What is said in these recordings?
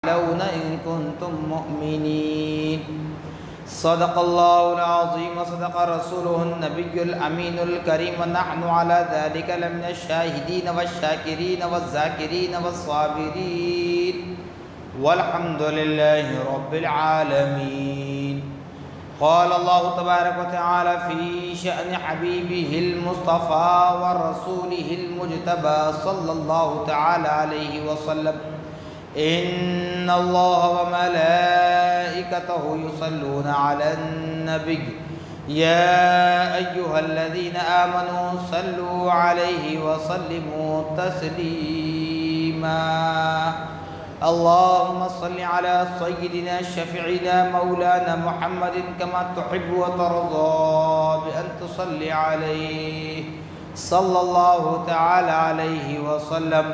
Loan إن كنتم مؤمنين. صدق الله العظيم وصدق رسوله النبي الأمين الكريم ونحن على ذلك لمن الشاهدين والشاكرين والذاكرين والصابرين والحمد لله رب العالمين. قال الله تبارك وتعالى في شأن حبيبه المصطفى ورسوله المجتبى صلى الله تعالى عليه وسلم: إن الله وملائكته يصلون على النبي يا أيها الذين آمنوا صلوا عليه وسلموا تسليما. اللهم صل على سيدنا شفيعنا مولانا محمد كما تحب وترضى بأن تصلي عليه صلى الله تعالى عليه وسلم.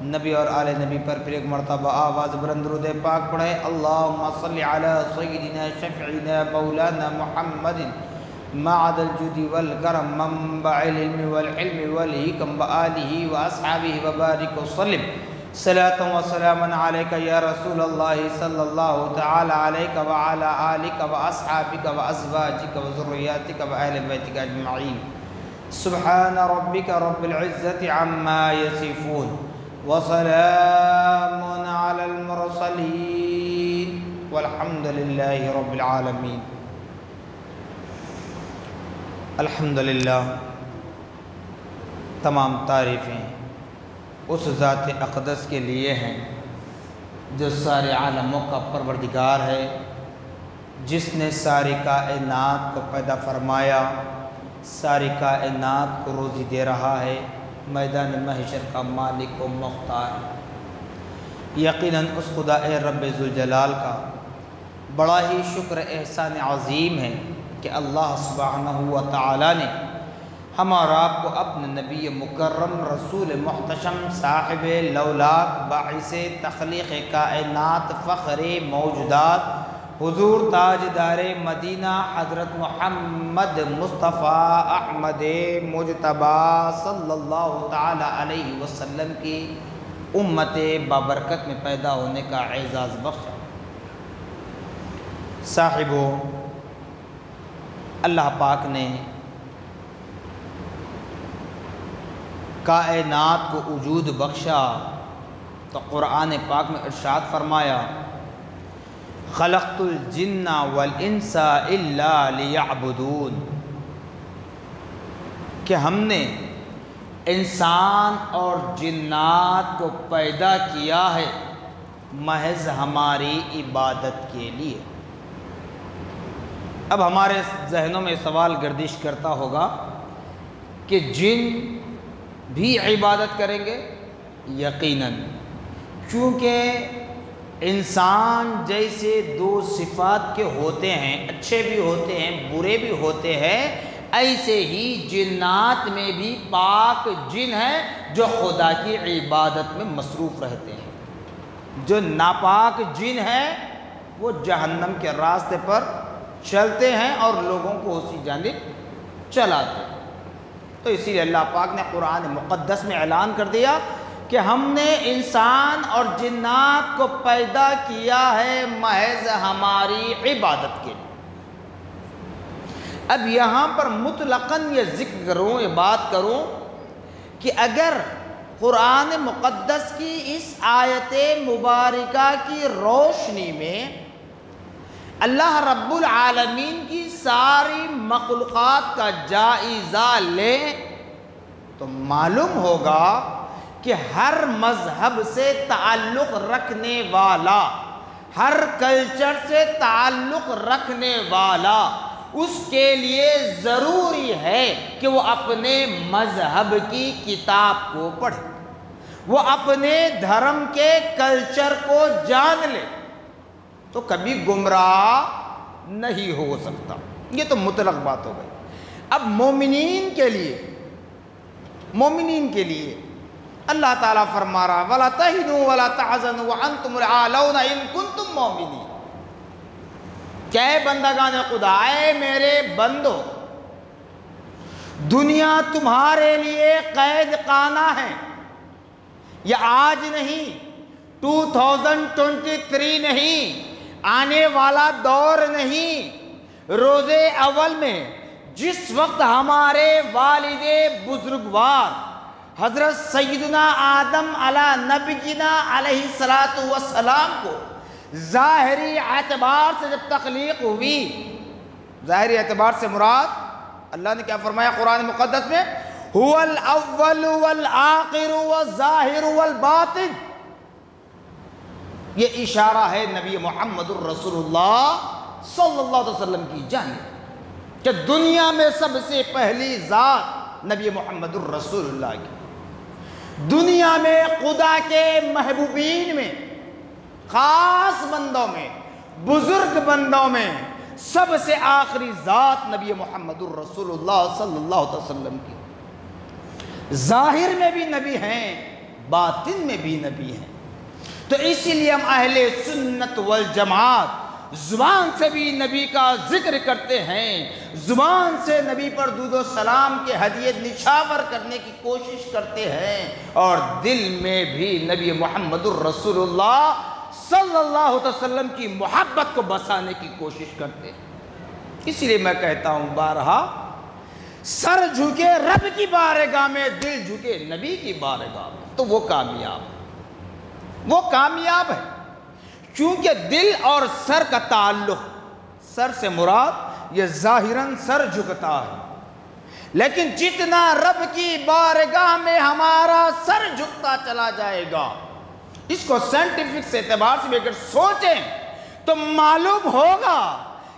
نبی اور آل نبی پر پھر ایک مرتبہ آواز بلند درود پاک پڑھے: اللہم صلی علی سیدنا شفیعنا مولانا محمد معد الجود والکرم منبع العلم والحلم والحکم وآلہ واصحابہ وبارک وسلم صلاۃ و سلاما علیک یا رسول اللہ صلی اللہ تعالی علیک وعلی آلک واصحابک وازواجک وذریاتک واہل بیتک اجمعین. سبحان ربک رب العزت عما یصفون وسلام علی المرسلین والحمد للہ رب العالمین. الحمدللہ، تمام تعریفیں اس ذات اقدس کے لیے ہیں جو سارے عالموں کا پروردگار ہے، جس نے ساری کائنات کو پیدا فرمایا، ساری کائنات کو روزی دے رہا ہے، میدان محشر کا مالک و مختار. یقیناً اس خدا رب ذوالجلال کا بڑا ہی شکر احسان عظیم ہے کہ اللہ سبحانہ و تعالی نے ہمارا آپ کو اپنے نبی مکرم رسول محتشم صاحب لولاک باعث تخلیق کائنات فخر موجودات حضور تاجدار مدینہ حضرت محمد مصطفیٰ احمد مجتبیٰ صلی اللہ تعالی علیہ وسلم کی امت بابرکت میں پیدا ہونے کا اعزاز بخشا. صاحبو، اللہ پاک نے کائنات کو وجود بخشا تو قرآن پاک میں ارشاد فرمایا: خلقت الجن والانس الا لیعبدون، کہ ہم نے انسان اور جنات کو پیدا کیا ہے محض ہماری عبادت کے لیے. اب ہمارے ذہنوں میں سوال گردش کرتا ہوگا کہ جن بھی عبادت کریں گے؟ یقیناً، کیونکہ انسان جیسے دو صفات کے ہوتے ہیں، اچھے بھی ہوتے ہیں برے بھی ہوتے ہیں، ایسے ہی جنات میں بھی پاک جن ہیں جو خدا کی عبادت میں مصروف رہتے ہیں. جو ناپاک جن ہیں وہ جہنم کے راستے پر چلتے ہیں اور لوگوں کو اسی جانب چلاتے ہیں. تو اسی لیے اللہ پاک نے قرآن مقدس میں اعلان کر دیا کہ ہم نے انسان اور جنات کو پیدا کیا ہے محض ہماری عبادت کے لیے. اب یہاں پر مطلقاً یہ ذکر کروں، یہ بات کروں کہ اگر قرآن مقدس کی اس آیت مبارکہ کی روشنی میں اللہ رب العالمین کی ساری مخلوقات کا جائزہ لیں تو معلوم ہوگا کہ ہر مذہب سے تعلق رکھنے والا، ہر کلچر سے تعلق رکھنے والا، اس کے لیے ضروری ہے کہ وہ اپنے مذہب کی کتاب کو پڑھے، وہ اپنے دھرم کے کلچر کو جان لے، تو کبھی گمراہ نہیں ہو سکتا. یہ تو مطلق بات ہو گئی. اب مومنین کے لیے اللہ تعالیٰ فرما رہا: وَلَا تَهِنُوا وَلَا تَحْزَنُوا وَأَنْتُمُ الْأَعْلَوْنَ إِن كُنتُم مُؤْمِنِينَ. کہ اے بندگان خدا، اے میرے بندو، دنیا تمہارے لیے قید خانہ ہے. یہ آج نہیں، 2023 نہیں، آنے والا دور نہیں، روز اول میں جس وقت ہمارے والد بزرگوار حضرت سیدنا آدم علی نبینا علیہ السلام کو ظاہری اعتبار سے جب تخلیق ہوئی، ظاہری اعتبار سے مراد اللہ نے کیا فرمایا قرآن مقدس میں؟ هو الاول والآخر والظاہر والباطن۔ یہ اشارہ ہے نبی محمد الرسول اللہ صلی اللہ علیہ وسلم کی جانب کہ دنیا میں سب سے پہلی ذات نبی محمد الرسول اللہ کی، دنیا میں خدا کے محبوبین میں، خاص بندوں میں، بزرگ بندوں میں سب سے آخری ذات نبی محمد الرسول اللہ صلی اللہ علیہ وسلم کی، ظاہر میں بھی نبی ہیں، باطن میں بھی نبی ہیں۔ تو اسی لیے ہم اہل سنت والجماعت زبان سے بھی نبی کا ذکر کرتے ہیں، زبان سے نبی پر درود و سلام کے ہدیے نچھاور کرنے کی کوشش کرتے ہیں، اور دل میں بھی نبی محمد الرسول اللہ صلی اللہ علیہ وسلم کی محبت کو بسانے کی کوشش کرتے ہیں۔ اسی لیے میں کہتا ہوں بارہا، سر جھکے رب کی بارگاہ میں، دل جھکے نبی کی بارگاہ میں، تو وہ کامیاب ہے، وہ کامیاب ہے۔ چونکہ دل اور سر کا تعلق، سر سے مراد یہ ظاہراً سر جھکتا ہے، لیکن جتنا رب کی بارگاہ میں ہمارا سر جھکتا چلا جائے گا، اس کو سائنٹیفک سے اعتبار سے بھی اگر سوچیں تو معلوم ہوگا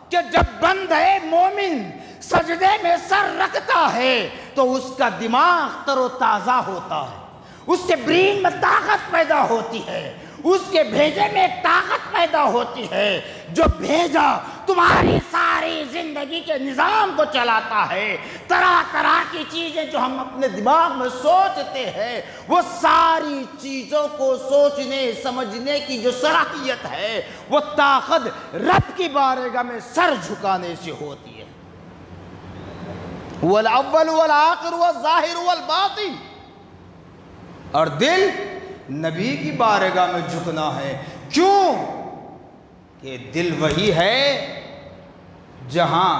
کہ جب بندہ مومن سجدے میں سر رکھتا ہے تو اس کا دماغ تر و تازہ ہوتا ہے، اس کے برین میں طاقت پیدا ہوتی ہے، اس کے بھیجے میں ایک طاقت پیدا ہوتی ہے، جو بھیجا تمہاری ساری زندگی کے نظام کو چلاتا ہے۔ طرح طرح کی چیزیں جو ہم اپنے دماغ میں سوچتے ہیں، وہ ساری چیزوں کو سوچنے سمجھنے کی جو صلاحیت ہے، وہ طاقت رب کی بارگاہ میں سر جھکانے سے ہوتی ہے۔ والاول والآخر والظاہر والباطن، اور دل نبی کی بارگاہ میں جھکنا ہے۔ کیوں؟ کہ دل وہی ہے جہاں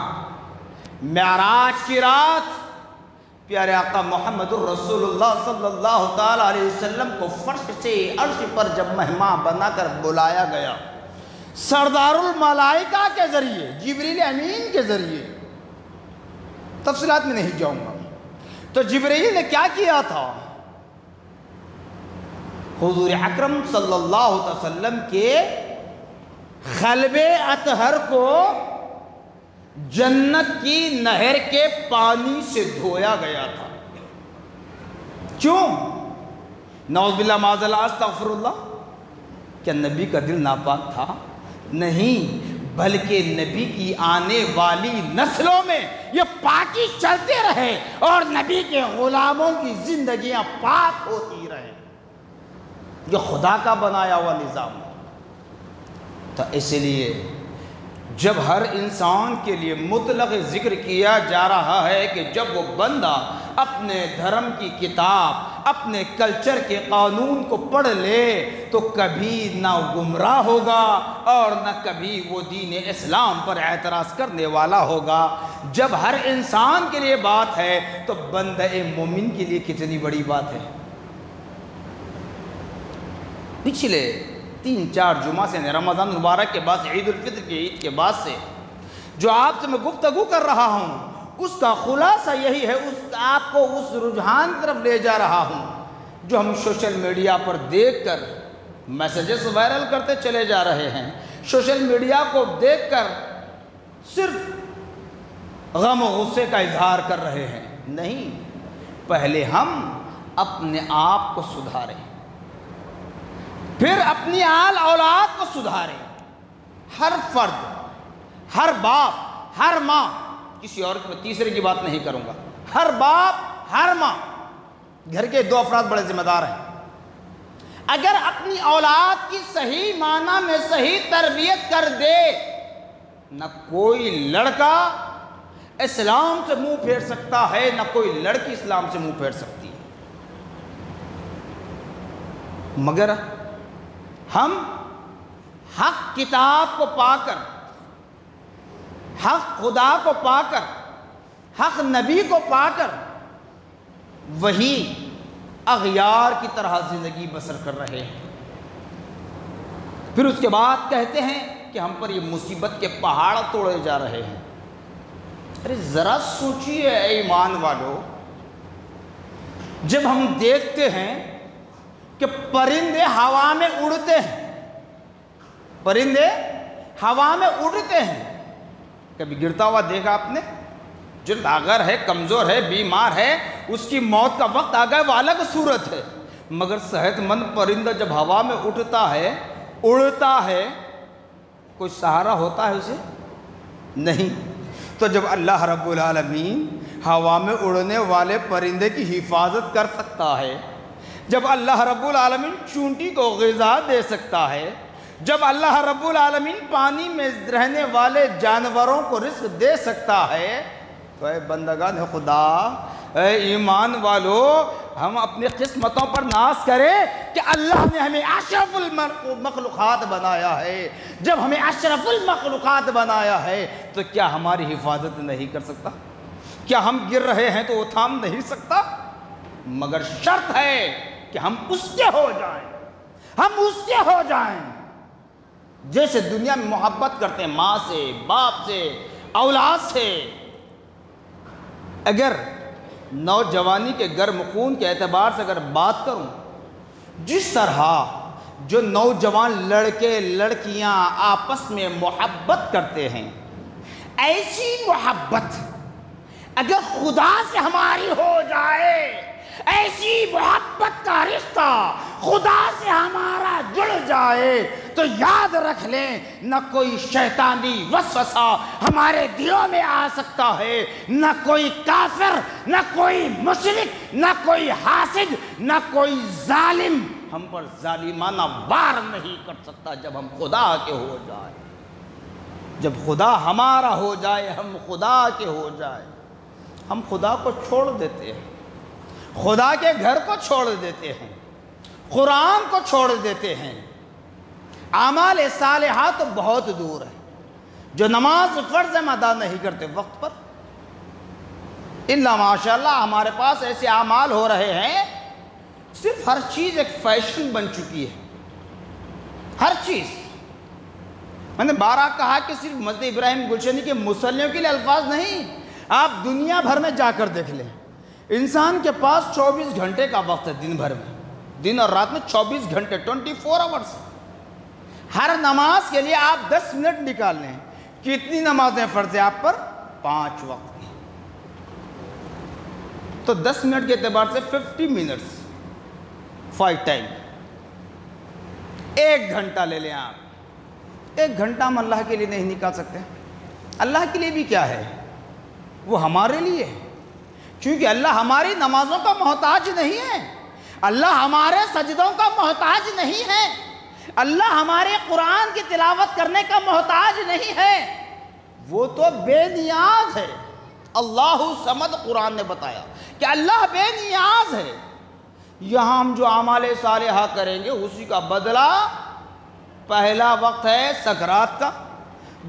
معراج کی رات پیارے آقا محمد الرسول اللہ صلی اللہ تعالیٰ علیہ وسلم کو فرش سے عرش پر جب مہمان بنا کر بلایا گیا، سردار الملائکہ کے ذریعے، جبریل امین کے ذریعے، تفصیلات میں نہیں جاؤں گا، تو جبریل نے کیا کیا تھا؟ حضور اکرم صلی اللہ علیہ وسلم کے قلب اطہر کو جنت کی نہر کے پانی سے دھویا گیا تھا۔ کیوں؟ نعوذ باللہ معاذ اللہ استغفر اللہ، کیا نبی کا دل ناپاک تھا؟ نہیں، بلکہ نبی کی آنے والی نسلوں میں یہ پاکی چلتے رہے اور نبی کے غلاموں کی زندگیاں پاک ہوتی رہے، جو خدا کا بنایا ہوا نظام ہے۔ تو اس لیے جب ہر انسان کے لیے مطلق ذکر کیا جا رہا ہے کہ جب وہ بندہ اپنے دھرم کی کتاب، اپنے کلچر کے قانون کو پڑھ لے تو کبھی نہ گمراہ ہوگا اور نہ کبھی وہ دین اسلام پر اعتراض کرنے والا ہوگا۔ جب ہر انسان کے لیے بات ہے تو بندہ مومن کے لیے کتنی بڑی بات ہے۔ پچھلے 3-4 جمعہ سے رمضان المبارک کے بعد سے، عید الفطر کی عید کے بعد سے جو آپ سے میں گفتگو کر رہا ہوں، اس کا خلاصہ یہی ہے، آپ کو اس رجحان کی طرف لے جا رہا ہوں جو ہم سوشل میڈیا پر دیکھ کر میسیجز وائرل کرتے چلے جا رہے ہیں، سوشل میڈیا کو دیکھ کر صرف غم و غصے کا اظہار کر رہے ہیں۔ نہیں، پہلے ہم اپنے آپ کو سدھاریں، پھر اپنی آل اولاد کو سدھاریں۔ ہر فرد، ہر باپ، ہر ماں، کسی اور تیسرے کی بات نہیں کروں گا، ہر باپ، ہر ماں، گھر کے 2 افراد بڑے ذمہ دار ہیں۔ اگر اپنی اولاد کی صحیح معنی میں صحیح تربیت کر دے، نہ کوئی لڑکا اسلام سے منہ پھیر سکتا ہے، نہ کوئی لڑکی اسلام سے منہ پھیر سکتی ہے۔ مگر ہم حق کتاب کو پا کر، حق خدا کو پا کر، حق نبی کو پا کر وہی اغیار کی طرح زندگی بسر کر رہے ہیں۔ پھر اس کے بعد کہتے ہیں کہ ہم پر یہ مصیبت کے پہاڑ توڑے جا رہے ہیں۔ ارے ذرا سوچیے اے ایمان والو، جب ہم دیکھتے ہیں کہ پرندے ہوا میں اڑتے ہیں، پرندے ہوا میں اڑتے ہیں، کبھی گرتا ہوا دیکھا آپ نے؟ جو لاغر ہے، کمزور ہے، بیمار ہے، اس کی موت کا وقت آ گیا، وہ الگ صورت ہے، مگر صحت مند پرندہ جب ہوا میں اٹھتا ہے، اڑتا ہے، کوئی سہارا ہوتا ہے اسے؟ نہیں۔ تو جب اللہ رب العالمین ہوا میں اڑنے والے پرندے کی حفاظت کر سکتا ہے، جب اللہ رب العالمین چونٹی کو غذا دے سکتا ہے، جب اللہ رب العالمین پانی میں رہنے والے جانوروں کو رزق دے سکتا ہے، تو اے بندگان خدا، اے ایمان والو، ہم اپنی قسمتوں پر ناز کریں کہ اللہ نے ہمیں اشرف المخلوقات بنایا ہے۔ جب ہمیں اشرف المخلوقات بنایا ہے تو کیا ہماری حفاظت نہیں کر سکتا؟ کیا ہم گر رہے ہیں تو وہ تھام نہیں سکتا؟ مگر شرط ہے کہ ہم اس کے ہو جائیں، ہم اس کے ہو جائیں۔ جیسے دنیا میں محبت کرتے ہیں ماں سے، باپ سے، اولاد سے، اگر نوجوانی کے گرم خون کے اعتبار سے اگر بات کروں، جس طرح جو نوجوان لڑکے لڑکیاں آپس میں محبت کرتے ہیں، ایسی محبت اگر خدا سے ہماری ہو جائے، ایسی محبت کا رشتہ خدا سے ہمارا جڑ جائے، تو یاد رکھ لیں نہ کوئی شیطانی وسوسہ ہمارے دلوں میں آ سکتا ہے، نہ کوئی کافر، نہ کوئی مشرک، نہ کوئی حاسد، نہ کوئی ظالم ہم پر ظالمانہ وار نہیں کر سکتا جب ہم خدا کے ہو جائیں۔ جب خدا ہمارا ہو جائے، ہم خدا کے ہو جائے، ہم خدا کو چھوڑ دیتے ہیں، خدا کے گھر کو چھوڑ دیتے ہیں، قرآن کو چھوڑ دیتے ہیں، اعمال صالحہ تو بہت دور ہے، جو نماز فرض ادا نہیں کرتے وقت پر، الا ماشاءاللہ ہمارے پاس ایسے اعمال ہو رہے ہیں، صرف ہر چیز ایک فیشن بن چکی ہے، ہر چیز۔ میں نے بارہ کہا کہ صرف مسجد ابراہیم گلشنی کے مصلیوں کے لیے الفاظ نہیں، آپ دنیا بھر میں جا کر دیکھ لیں، انسان کے پاس 24 گھنٹے کا وقت ہے، دن بھر میں، دن اور رات میں 24 گھنٹے، 24 آورس۔ ہر نماز کے لیے آپ 10 منٹ نکال لیں، کتنی نمازیں فرض ہیں آپ پر؟ 5 وقت کی، تو 10 منٹ کے اعتبار سے 50 منٹس 5 ٹائم، 1 گھنٹہ لے لیں آپ، 1 گھنٹہ ہم اللہ کے لیے نہیں نکال سکتے؟ اللہ کے لیے بھی کیا ہے، وہ ہمارے لیے ہے، کیونکہ اللہ ہماری نمازوں کا محتاج نہیں ہے، اللہ ہمارے سجدوں کا محتاج نہیں ہے، اللہ ہمارے قرآن کی تلاوت کرنے کا محتاج نہیں ہے، وہ تو بے نیاز ہے۔ اللہ صمد قرآن نے بتایا کہ اللہ بے نیاز ہے۔ یہاں ہم جو اعمال صالحہ کریں گے اسی کا بدلہ، پہلا وقت ہے سکرات کا،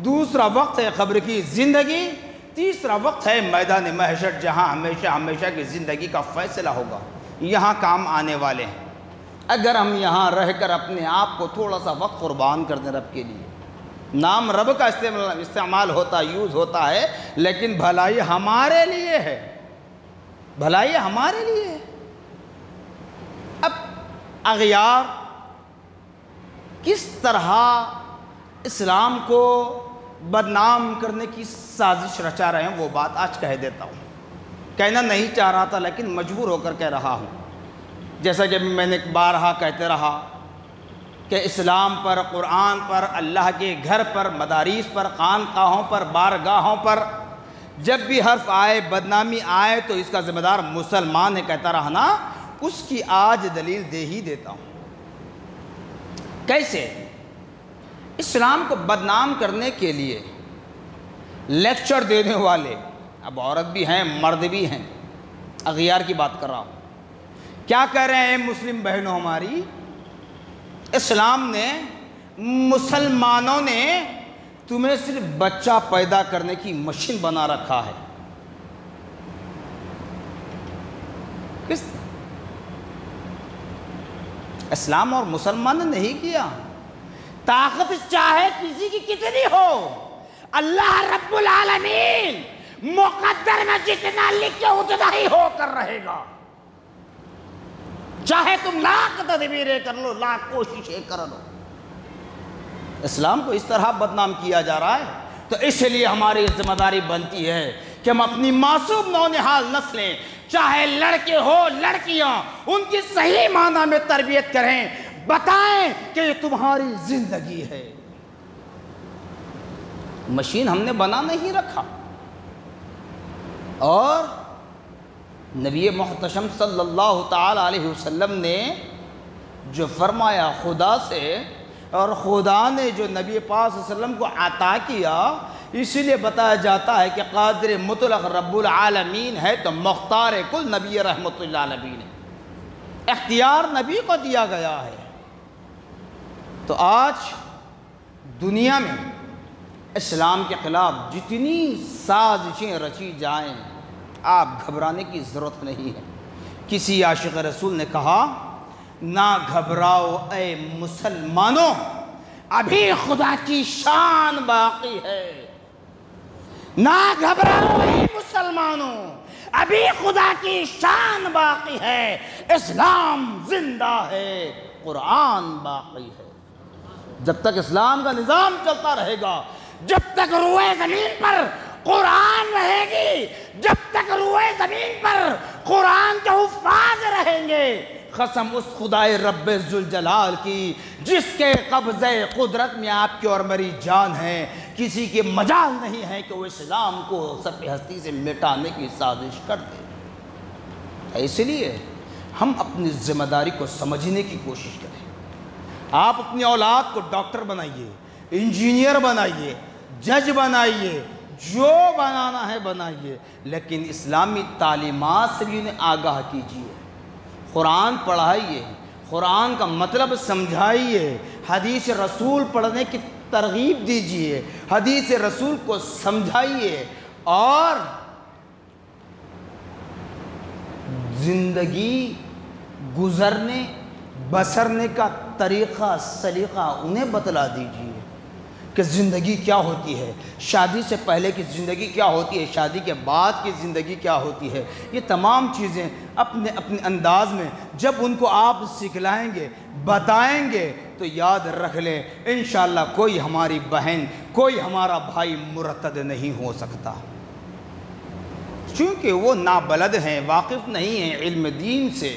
دوسرا وقت ہے قبر کی زندگی، تیسرا وقت ہے میدان محشر جہاں ہمیشہ ہمیشہ کی زندگی کا فیصلہ ہوگا۔ یہاں کام آنے والے ہیں، اگر ہم یہاں رہ کر اپنے آپ کو تھوڑا سا وقت قربان کر دیں رب کے لیے، نام رب کا استعمال ہوتا، یوز ہوتا ہے، لیکن بھلائی ہمارے لیے ہے، بھلائی ہمارے لیے ہے۔ اب اغیار کس طرح اسلام کو بدنام کرنے کی سازش رچا رہے ہیں وہ بات آج کہہ دیتا ہوں، کہنا نہیں چاہ رہا تھا لیکن مجبور ہو کر کہہ رہا ہوں۔ جیسا کہ میں نے بارہا کہتے رہا کہ اسلام پر، قرآن پر، اللہ کے گھر پر، مدارس پر، خانقاہوں پر، بارگاہوں پر جب بھی حرف آئے، بدنامی آئے تو اس کا ذمہ دار مسلمان ہے کہتا رہا نا، اس کی آج دلیل دے ہی دیتا ہوں۔ کیسے؟ اسلام کو بدنام کرنے کے لیے لیکچر دینے والے، اب عورت بھی ہیں مرد بھی ہیں، اغیار کی بات کر رہا ہوں، کیا کہہ رہے ہیں مسلم بہنوں ہماری؟ اسلام نے، مسلمانوں نے تمہیں صرف بچہ پیدا کرنے کی مشین بنا رکھا ہے۔ کس اسلام اور مسلمان نے نہیں کیا۔ طاقت چاہے کسی کی کتنی ہو، اللہ رب العالمین مقدر میں جتنا لکھے اتنا ہی ہو کر رہے گا، چاہے تم لاکھ تدبیریں کر لو، لاکھ کوششیں کر لو۔ اسلام کو اس طرح بدنام کیا جا رہا ہے، تو اس لیے ہماری ذمہ داری بنتی ہے کہ ہم اپنی معصوم نونہال نسلیں، چاہے لڑکے ہو لڑکیاں، ان کی صحیح معنی میں تربیت کریں، بتائیں کہ یہ تمہاری زندگی ہے، مشین ہم نے بنا نہیں رکھا۔ اور نبی محتشم صلی اللہ تعالی علیہ وسلم نے جو فرمایا خدا سے، اور خدا نے جو نبی پاک صلی اللہ علیہ وسلم کو عطا کیا، اسی لیے بتایا جاتا ہے کہ قادر مطلق رب العالمین ہے تو مختار کل نبی رحمت اللہ العالمین ہے، اختیار نبی کو دیا گیا ہے۔ تو آج دنیا میں اسلام کے خلاف جتنی سازشیں رچی جائیں، آپ گھبرانے کی ضرورت نہیں ہے۔ کسی عاشق رسول نے کہا، نہ گھبراؤ اے مسلمانوں، ابھی خدا کی شان باقی ہے۔ نہ گھبراؤ اے مسلمانوں، ابھی خدا کی شان باقی ہے، اسلام زندہ ہے، قرآن باقی ہے۔ جب تک اسلام کا نظام چلتا رہے گا، جب تک روئے زمین پر قرآن رہے گی، جب تک روئے زمین پر قرآن کے حفاظ رہیں گے، قسم اس خدائے رب ذوالجلال کی جس کے قبضہ قدرت میں آپ کی اور میری جان ہے، کسی کے مجال نہیں ہے کہ وہ اسلام کو صفحہ ہستی سے مٹانے کی سازش کر دے۔ اس لیے ہم اپنی ذمہ داری کو سمجھنے کی کوشش کریں۔ آپ اپنی اولاد کو ڈاکٹر بنائیے، انجینئر بنائیے، جج بنائیے، جو بنانا ہے بنائیے، لیکن اسلامی تعلیمات سے بھی انہیں آگاہ کیجیے، قرآن پڑھائیے، قرآن کا مطلب سمجھائیے، حدیث رسول پڑھنے کی ترغیب دیجیے، حدیث رسول کو سمجھائیے، اور زندگی گزرنے بسرنے کا طریقہ سلیقہ انہیں بتلا دیجیے کہ زندگی کیا ہوتی ہے، شادی سے پہلے کی زندگی کیا ہوتی ہے، شادی کے بعد کی زندگی کیا ہوتی ہے۔ یہ تمام چیزیں اپنے انداز میں جب ان کو آپ سکھلائیں گے، بتائیں گے، تو یاد رکھ لیں انشاءاللہ کوئی ہماری بہن، کوئی ہمارا بھائی مرتد نہیں ہو سکتا، چونکہ وہ نابلد ہیں، واقف نہیں ہیں علم دین سے،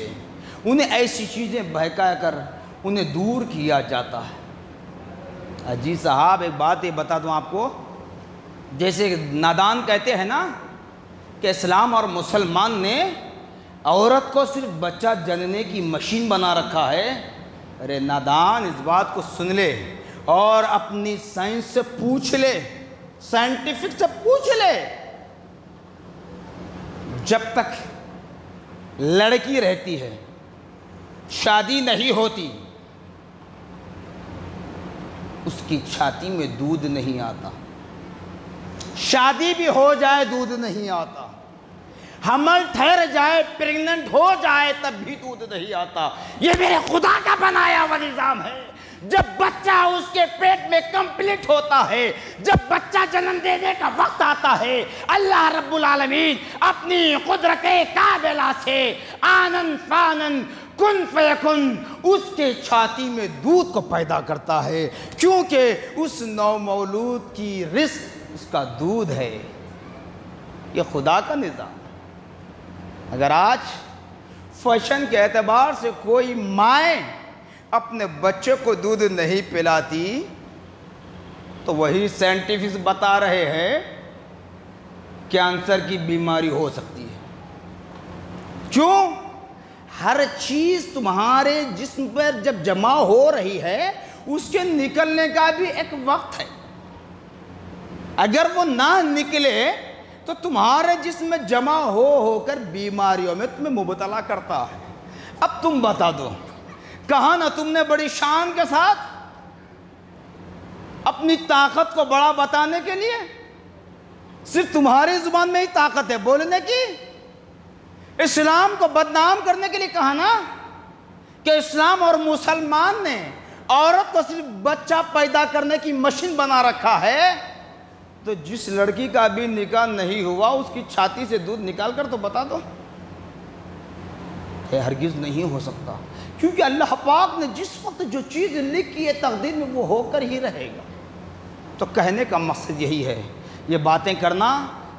انہیں ایسی چیزیں بہکا کر انہیں دور کیا جاتا ہے۔ جی صاحب، ایک بات یہ بتا دوں آپ کو، جیسے نادان کہتے ہیں نا کہ اسلام اور مسلمان نے عورت کو صرف بچہ جننے کی مشین بنا رکھا ہے، ارے نادان اس بات کو سن لے اور اپنی سائنس سے پوچھ لے، سائنٹیفک سے پوچھ لے، جب تک لڑکی رہتی ہے، شادی نہیں ہوتی، اس کی چھاتی میں دودھ نہیں آتا، شادی بھی ہو جائے دودھ نہیں آتا، حمل ٹھہر جائے، پریگننٹ ہو جائے تب بھی دودھ نہیں آتا۔ یہ میرے خدا کا بنایا ہوا نظام ہے۔ جب بچہ اس کے پیٹ میں کمپلیٹ ہوتا ہے، جب بچہ جنم دینے کا وقت آتا ہے، اللہ رب العالمین اپنی قدرت کاملہ سے آنن فانن کن فیکن اس کے چھاتی میں دودھ کو پیدا کرتا ہے، کیونکہ اس نو مولود کی رزق اس کا دودھ ہے۔ یہ خدا کا نظام۔ اگر آج فیشن کے اعتبار سے کوئی مائیں اپنے بچے کو دودھ نہیں پلاتی، تو وہی سائنٹیفکس بتا رہے ہیں کینسر کی بیماری ہو سکتی ہے۔ کیوں؟ ہر چیز تمہارے جسم پر جب جمع ہو رہی ہے، اس کے نکلنے کا بھی ایک وقت ہے۔ اگر وہ نہ نکلے تو تمہارے جسم میں جمع ہو کر بیماریوں میں تمہیں مبتلا کرتا ہے۔ اب تم بتا دو، کہا نا تم نے بڑی شان کے ساتھ اپنی طاقت کو بڑا بتانے کے لیے، صرف تمہاری زبان میں ہی طاقت ہے بولنے کی، اسلام کو بدنام کرنے کے لیے کہا نا کہ اسلام اور مسلمان نے عورت کو صرف بچہ پیدا کرنے کی مشین بنا رکھا ہے، تو جس لڑکی کا بھی نکاح نہیں ہوا اس کی چھاتی سے دودھ نکال کر تو بتا دو، یہ ہرگز نہیں ہو سکتا، کیونکہ اللہ پاک نے جس وقت جو چیز لکھی ہے تقدیر میں وہ ہو کر ہی رہے گا۔ تو کہنے کا مقصد یہی ہے، یہ باتیں کرنا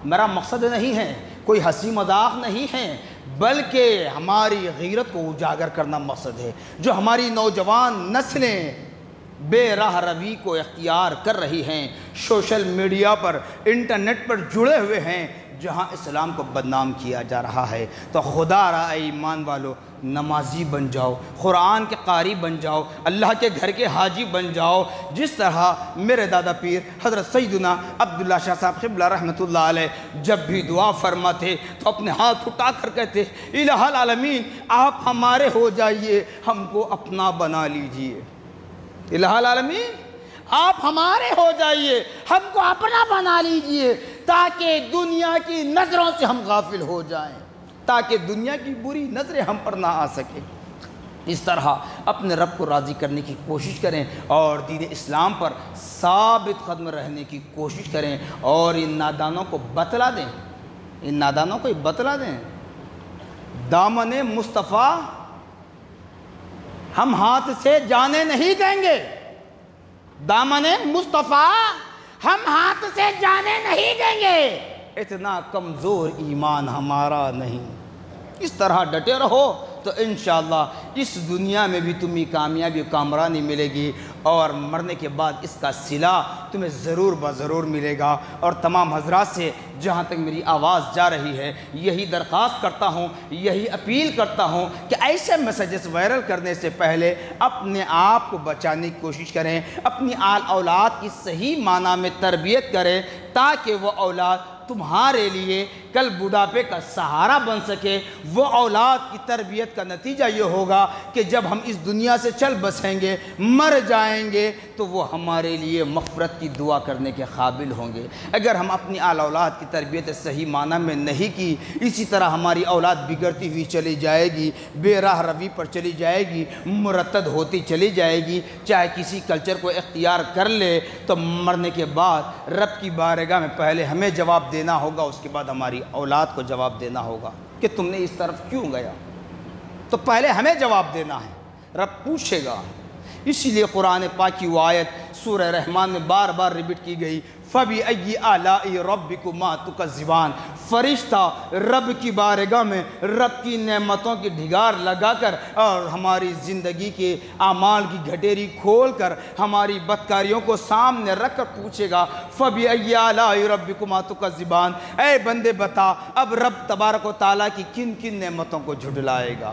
میرا مقصد نہیں ہے، کوئی ہنسی مذاق نہیں ہے، بلکہ ہماری غیرت کو اجاگر کرنا مقصد ہے۔ جو ہماری نوجوان نسلیں بے راہ روی کو اختیار کر رہی ہیں، سوشل میڈیا پر انٹرنیٹ پر جڑے ہوئے ہیں، جہاں اسلام کو بدنام کیا جا رہا ہے، تو خدا را اے ایمان والو نمازی بن جاؤ، قرآن کے قاری بن جاؤ، اللہ کے گھر کے حاجی بن جاؤ، جس طرح میرے دادا پیر حضرت سیدنا عبداللہ شاہ صاحب قبلہ رحمۃ اللہ علیہ جب بھی دعا فرماتے تو اپنے ہاتھ اٹھا کر کہتے الہ العالمین آپ ہمارے ہو جائیے، ہم کو اپنا بنا لیجئے، الہ العالمین آپ ہمارے ہو جائیے، ہم کو اپنا بنا لیجئے، تاکہ دنیا کی نظروں سے ہم غافل ہو جائیں، تاکہ دنیا کی بری نظریں ہم پر نہ آ سکیں۔ اس طرح اپنے رب کو راضی کرنے کی کوشش کریں اور دین اسلام پر ثابت قدم رہنے کی کوشش کریں، اور ان نادانوں کو بتلا دیں، ان نادانوں کو بتلا دیں دامن مصطفیٰ ہم ہاتھ سے جانے نہیں دیں گے، دامن مصطفیٰ ہم ہاتھ سے جانے نہیں دیں گے، اتنا کمزور ایمان ہمارا نہیں۔ اس طرح ڈٹے رہو تو انشاءاللہ اس دنیا میں بھی تمہیں کامیابی و کامرانی ملے گی، اور مرنے کے بعد اس کا صلہ تمہیں ضرور بضرور ملے گا۔ اور تمام حضرات سے جہاں تک میری آواز جا رہی ہے یہی درخواست کرتا ہوں، یہی اپیل کرتا ہوں کہ ایسے میسیجز وائرل کرنے سے پہلے اپنے آپ کو بچانے کی کوشش کریں، اپنی آل اولاد کی صحیح معنی میں تربیت کریں، تاکہ وہ اولاد تمہارے لیے کل بڑھاپے کا سہارا بن سکے۔ وہ اولاد کی تربیت کا نتیجہ یہ ہوگا کہ جب ہم اس دنیا سے چل بسیں گے، مر جائیں گے، تو وہ ہمارے لیے مغفرت کی دعا کرنے کے قابل ہوں گے۔ اگر ہم اپنی آل اولاد کی تربیت صحیح معنی میں نہیں کی، اسی طرح ہماری اولاد بگڑتی ہوئی چلی جائے گی، بے راہ روی پر چلی جائے گی، مرتد ہوتی چلی جائے گی، چاہے کسی کلچر کو اختیار کر لے، تو مرنے کے بعد رب کی بارگاہ میں پہلے ہمیں جواب دینا ہوگا، اس کے بعد ہماری اولاد کو جواب دینا ہوگا کہ تم نے اس طرف کیوں گیا، تو پہلے ہمیں جواب دینا ہے، رب پوچھے گا۔ اسی لیے قرآن پاک کی وہ آیت سورہ رحمان میں بار بار ریپیٹ کی گئی، فَبِأَيِّ آلَاءِ رَبِّكُمَا تُكَذِّبَانِ، فرشتہ رب کی بارگاہ میں رب کی نعمتوں کی ڈھگار لگا کر اور ہماری زندگی کے اعمال کی گھٹیری کھول کر ہماری بدکاریوں کو سامنے رکھ کر پوچھے گا، فَبِأَيِّ آلَاءِ رَبِّكُمَا تُكَذِّبَانِ، اے بندے بتا اب رب تبارک و تعالیٰ کی کن کن نعمتوں کو جھٹلائے گا،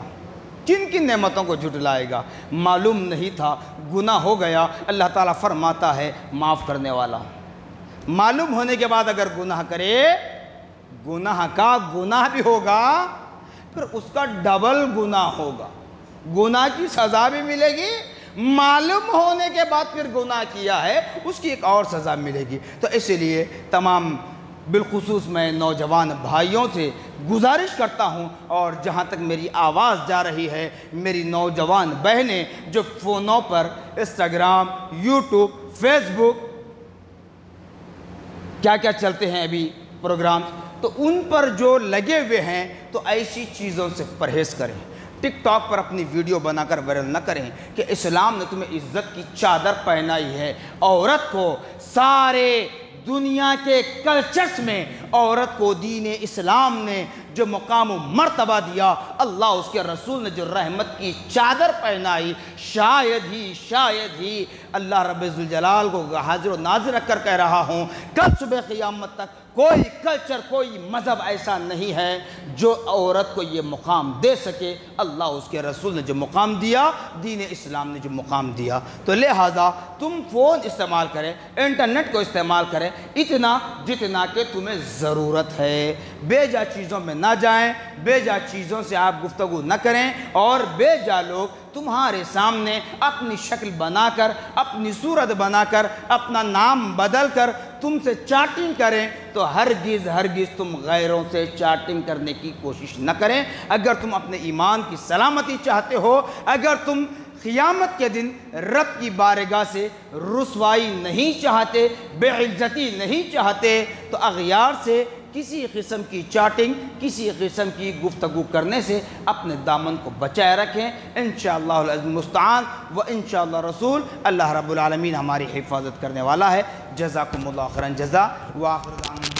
کن کن نعمتوں کو جھٹلائے گا۔ معلوم نہیں تھا، گناہ ہو گیا، اللہ تعالیٰ فرماتا ہے معاف کرنے والا۔ معلوم ہونے کے بعد اگر گناہ کرے، گناہ کا گناہ بھی ہوگا، پھر اس کا ڈبل گناہ ہوگا، گناہ کی سزا بھی ملے گی، معلوم ہونے کے بعد پھر گناہ کیا ہے اس کی ایک اور سزا ملے گی۔ تو اسی لیے تمام بالخصوص میں نوجوان بھائیوں سے گزارش کرتا ہوں، اور جہاں تک میری آواز جا رہی ہے میری نوجوان بہنیں جو فونوں پر انسٹاگرام، یوٹیوب، فیس بک کیا کیا چلتے ہیں ابھی پروگرام، تو ان پر جو لگے ہوئے ہیں تو ایسی چیزوں سے پرہیز کریں۔ ٹک ٹاک پر اپنی ویڈیو بنا کر وائرل نہ کریں کہ اسلام نے تمہیں عزت کی چادر پہنائی ہے۔ عورت کو سارے دنیا کے کلچرز میں عورت کو دین اسلام نے جو مقام و مرتبہ دیا، اللہ اس کے رسول نے جو رحمت کی چادر پہنائی، شاید ہی اللہ رب ذوالجلال کو حاضر و ناظر رکھ کر کہہ رہا ہوں، کل صبح قیامت تک کوئی کلچر، کوئی مذہب ایسا نہیں ہے جو عورت کو یہ مقام دے سکے۔ اللہ اس کے رسول نے جو مقام دیا، دین اسلام نے جو مقام دیا، تو لہٰذا تم فون استعمال کریں، انٹرنیٹ کو استعمال کریں اتنا جتنا کہ تمہیں ضرورت ہے۔ بے جا چیزوں میں نہ جائیں، بے جا چیزوں سے آپ گفتگو نہ کریں، اور بے جا لوگ تمہارے سامنے اپنی شکل بنا کر، اپنی صورت بنا کر، اپنا نام بدل کر تم سے چاٹنگ کریں، تو ہرگز تم غیروں سے چاٹنگ کرنے کی کوشش نہ کریں۔ اگر تم اپنے ایمان کی سلامتی چاہتے ہو، اگر تم قیامت کے دن رب کی بارگاہ سے رسوائی نہیں چاہتے، بے عزتی نہیں چاہتے، تو اغیار سے کسی قسم کی چاٹنگ، کسی قسم کی گفتگو کرنے سے اپنے دامن کو بچائے رکھیں۔ انشاءاللہ العزیز المستعان و انشاءاللہ رسول، اللہ رب العالمین ہماری حفاظت کرنے والا ہے۔ جزاکم اللہ خیرا جزا، وآخر دعوانا